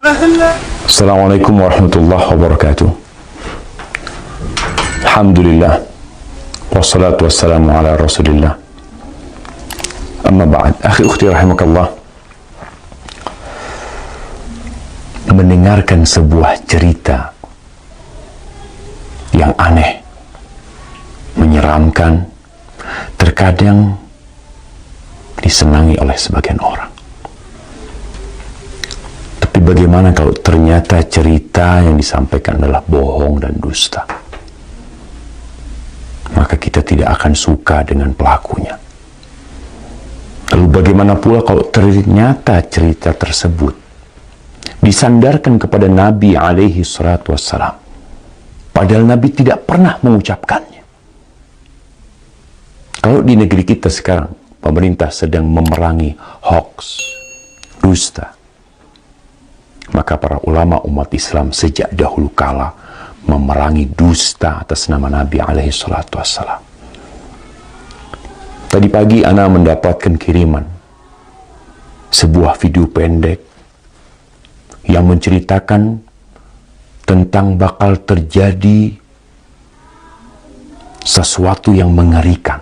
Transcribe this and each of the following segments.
Assalamualaikum warahmatullahi wabarakatuh. Alhamdulillah, wassalatu wassalamu ala rasulillah. Amma ba'd, akhi ukhti rahimakallah. Mendengarkan sebuah cerita yang aneh, menyeramkan, terkadang disenangi oleh sebagian orang. Tapi bagaimana kalau ternyata cerita yang disampaikan adalah bohong dan dusta? Maka kita tidak akan suka dengan pelakunya. Lalu bagaimana pula kalau ternyata cerita tersebut disandarkan kepada Nabi alaihi salatu wassalam, padahal Nabi tidak pernah mengucapkannya? Kalau di negeri kita sekarang, pemerintah sedang memerangi hoax, dusta, maka para ulama umat Islam sejak dahulu kala memerangi dusta atas nama Nabi alaihi salatu wassalam. Tadi pagi ana mendapatkan kiriman sebuah video pendek yang menceritakan tentang bakal terjadi sesuatu yang mengerikan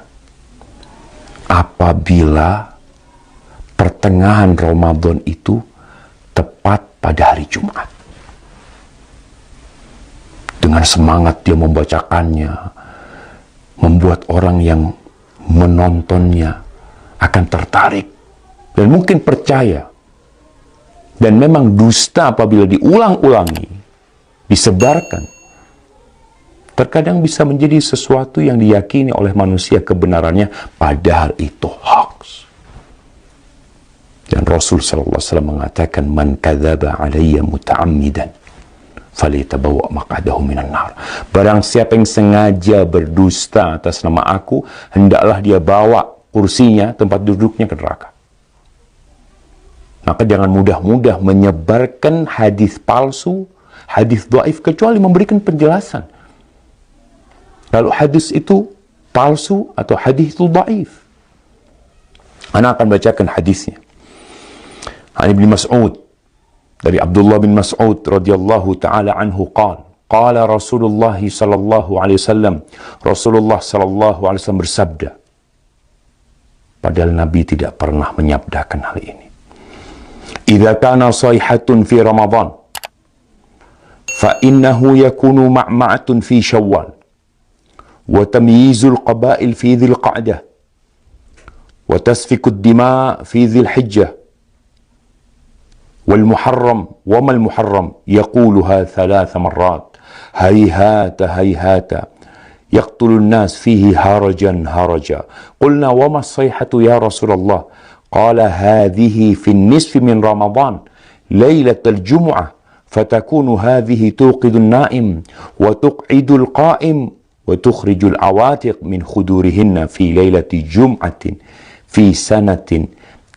apabila pertengahan Ramadan itu tepat pada hari Jumat. Dengan semangat dia membacakannya, membuat orang yang menontonnya akan tertarik dan mungkin percaya. Dan memang dusta apabila diulang-ulangi, disebarkan, terkadang bisa menjadi sesuatu yang diyakini oleh manusia kebenarannya, padahal itu hoax. Dan Rasul sallallahu alaihi wasallam mengatakan, "Man kadzaba alayya muta'ammidan falyatabawwa maq'adahu minan nar." Barang siapa yang sengaja berdusta atas nama aku, hendaklah dia bawa kursinya, tempat duduknya ke neraka. Maka jangan mudah-mudah menyebarkan hadis palsu, hadis dhaif, kecuali memberikan penjelasan. Lalu hadis itu palsu atau hadis itu dhaif. Ana akan bacakan hadisnya. An Ibnu Mas'ud, dari Abdullah bin Mas'ud radhiyallahu taala anhu qala Rasulullah sallallahu alaihi wasallam, Rasulullah sallallahu alaihi wasallam bersabda, padahal Nabi tidak pernah menyabdakan hal ini. Idza kana sayhatun fi Ramadan fa innahu yakunu ma'ma'atun fi Syawal wa tamyizul qabail fi Dzil Qa'dah wa tasfikud dima' fi Dzil Hijjah والمحرم وما المحرم يقولها 3 مرات هيهات هيهات يقتل الناس فيه هرجا هرجا قلنا وما الصيحة يا رسول الله قال هذه في النصف من رمضان ليلة الجمعة فتكون هذه توقظ النائم وتقعد القائم وتخرج العواتق من خدورهن في ليلة جمعة في سنة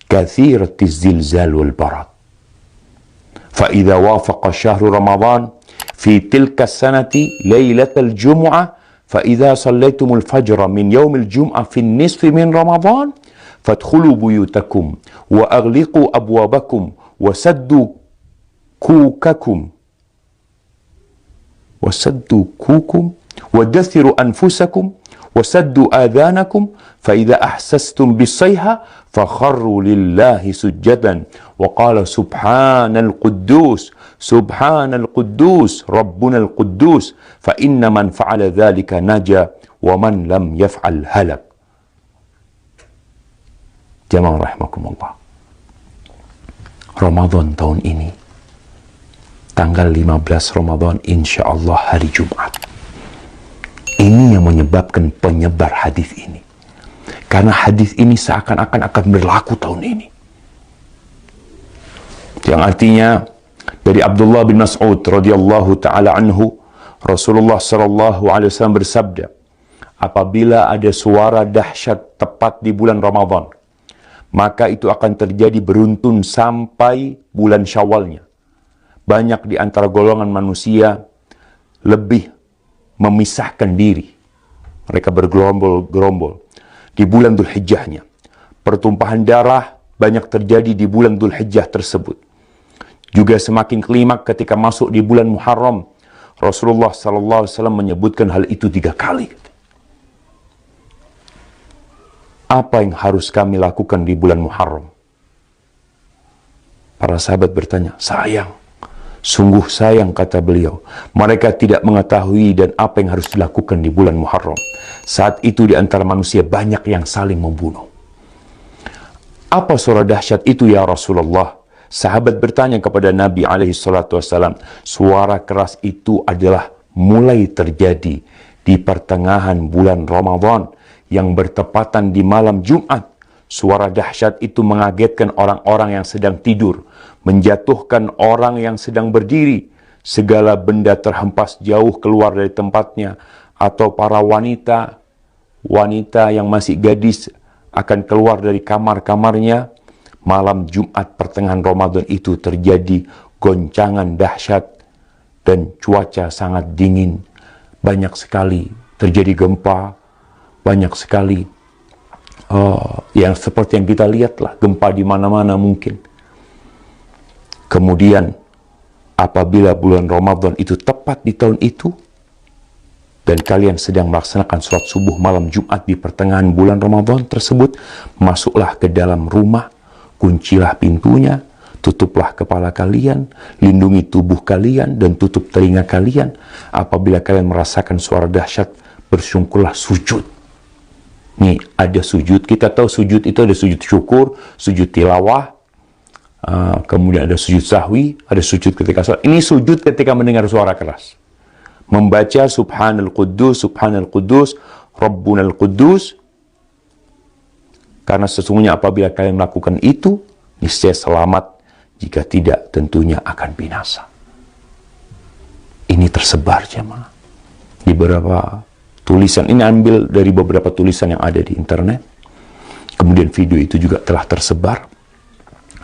كثيرة الزلزال والبرد فإذا وافق شهر رمضان في تلك السنة ليلة الجمعة فإذا صليتم الفجر من يوم الجمعة في النصف من رمضان فادخلوا بيوتكم وأغلقوا أبوابكم وسدوا كوكم ودثروا أنفسكم وسدوا آذانكم فإذا أحسستم بالصيحة فخروا لله سجدا وقال سبحان القدوس ربنا القدوس فإن من فعل ذلك نجا ومن لم يفعل هلك. Jamaah rahimakumullah, Ramadan tahun ini tanggal 15 Ramadan insyaallah hari Jumat. Ini yang menyebabkan penyebar hadis ini. Karena hadis ini seakan-akan akan berlaku tahun ini. Yang artinya dari Abdullah bin Mas'ud radhiyallahu taala anhu, Rasulullah sallallahu alaihi wasallam bersabda, apabila ada suara dahsyat tepat di bulan Ramadan, maka itu akan terjadi beruntun sampai bulan Syawalnya. Banyak di antara golongan manusia lebih memisahkan diri. Mereka bergerombol-gerombol di bulan Dzul Hijjahnya. Pertumpahan darah banyak terjadi di bulan Dzul Hijjah tersebut. Juga semakin kelimak ketika masuk di bulan Muharram. Rasulullah SAW menyebutkan hal itu 3 kali. Apa yang harus kami lakukan di bulan Muharram? Para sahabat bertanya, sayang. Sungguh sayang, kata beliau. Mereka tidak mengetahui dan apa yang harus dilakukan di bulan Muharram. Saat itu di antara manusia banyak yang saling membunuh. Apa suara dahsyat itu ya Rasulullah? Sahabat bertanya kepada Nabi SAW. Suara keras itu adalah mulai terjadi di pertengahan bulan Ramadan yang bertepatan di malam Jumat. Suara dahsyat itu mengagetkan orang-orang yang sedang tidur, menjatuhkan orang yang sedang berdiri. Segala benda terhempas jauh keluar dari tempatnya, atau para wanita yang masih gadis akan keluar dari kamar-kamarnya. Malam Jumat pertengahan Ramadan itu terjadi goncangan dahsyat dan cuaca sangat dingin. Banyak sekali terjadi gempa, banyak sekali yang seperti yang kita lihatlah, gempa di mana-mana mungkin. Kemudian apabila bulan Ramadan itu tepat di tahun itu, dan kalian sedang melaksanakan sholat subuh malam Jumat di pertengahan bulan Ramadan tersebut, masuklah ke dalam rumah, kuncilah pintunya, tutuplah kepala kalian, lindungi tubuh kalian, dan tutup telinga kalian. Apabila kalian merasakan suara dahsyat, bersyukurlah, sujud. Nih, ada sujud. Kita tahu sujud itu ada sujud syukur, sujud tilawah, kemudian ada sujud sahwi, ada sujud ketika sholat. Ini sujud ketika mendengar suara keras. Membaca Subhanal Quddus, Rabbunal Quddus. Karena sesungguhnya apabila kalian melakukan itu, niscaya selamat. Jika tidak, tentunya akan binasa. Ini tersebar, jemaah, di beberapa tulisan. Ini ambil dari beberapa tulisan yang ada di internet. Kemudian video itu juga telah tersebar,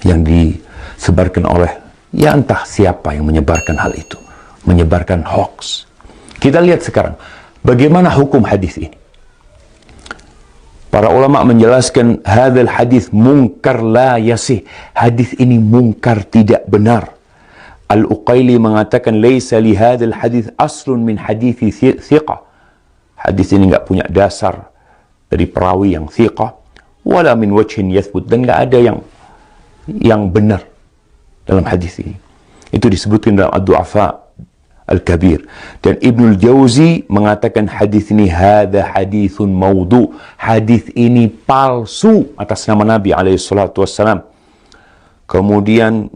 yang disebarkan oleh, ya entah siapa yang menyebarkan hal itu, menyebarkan hoax. Kita lihat sekarang, bagaimana hukum hadis ini. Para ulama menjelaskan hadzal hadis munkar la yasih. Hadis ini munkar, tidak benar. Al-Uqaili mengatakan laisa li hadzal hadis aslun min hadithi thiqah. Hadis ini enggak punya dasar dari perawi yang thiqah, wala min wajhin yathbut, dan enggak ada yang benar dalam hadis ini. Itu disebutkan dalam Ad-Du'afa Al-Kabir. Dan Ibnul Jauzi mengatakan hadis ini hadza hadithun maudhu. Hadis ini palsu atas nama Nabi SAW. Kemudian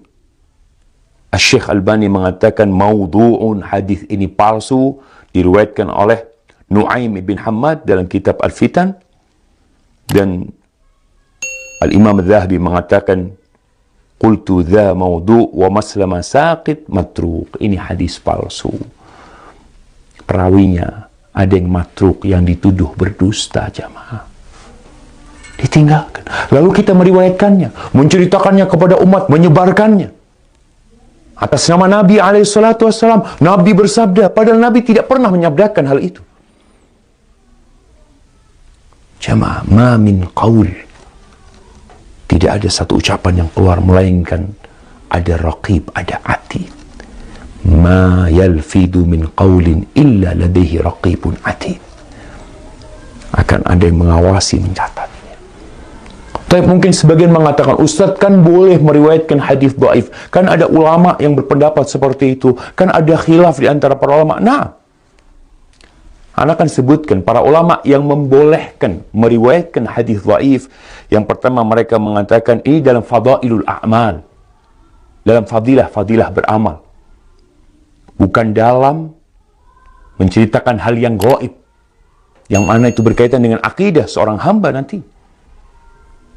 Syekh Albani mengatakan maudhu'un, hadis ini palsu, diriwayatkan oleh Nu'aim bin Hammad dalam kitab Al-Fitan. Dan Al-Imam Al-Zahabi mengatakan qultu dha maudhu' wa maslama saqit matruk. Ini hadis palsu. Perawinya ada yang matruk, yang dituduh berdusta, jamaah. Ditinggalkan. Lalu kita meriwayatkannya, menceritakannya kepada umat, menyebarkannya atas nama Nabi SAW. Nabi bersabda, padahal Nabi tidak pernah menyabdakan hal itu. Jamaah, ma min qaul, tidak ada satu ucapan yang keluar melainkan ada raqib, ada atid. Ma yalfidu min qaulin illa ladaihi raqibun atid. Akan ada yang mengawasi, mencatatnya. Tapi mungkin sebagian mengatakan, Ustadz kan boleh meriwayatkan hadis dhaif. Kan ada ulama yang berpendapat seperti itu. Kan ada khilaf di antara para ulama. Nah, Anda akan sebutkan para ulama yang membolehkan meriwayatkan hadis dhaif. Yang pertama, mereka mengatakan ini dalam fadailul a'mal, dalam fadilah beramal, bukan dalam menceritakan hal yang gaib, yang mana itu berkaitan dengan akidah seorang hamba nanti.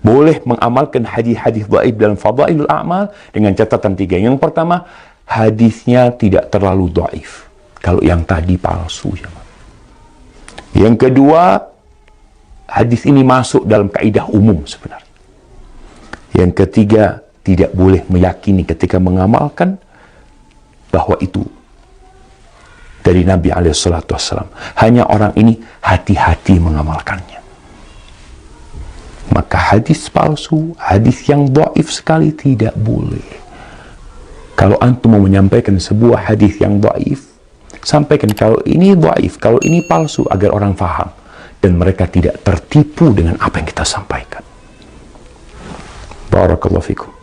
Boleh mengamalkan hadis-hadis dhaif dalam fadailul a'mal dengan catatan 3. Yang pertama, hadisnya tidak terlalu dhaif. Kalau yang tadi palsu, ya. Yang kedua, hadis ini masuk dalam kaidah umum sebenarnya. Yang ketiga, tidak boleh meyakini ketika mengamalkan bahwa itu dari Nabi SAW. Hanya orang ini hati-hati mengamalkannya. Maka hadis palsu, hadis yang dhaif sekali tidak boleh. Kalau antum mau menyampaikan sebuah hadis yang dhaif, sampaikan kalau ini dhaif, kalau ini palsu, agar orang faham dan mereka tidak tertipu dengan apa yang kita sampaikan. Barakallahu fikum.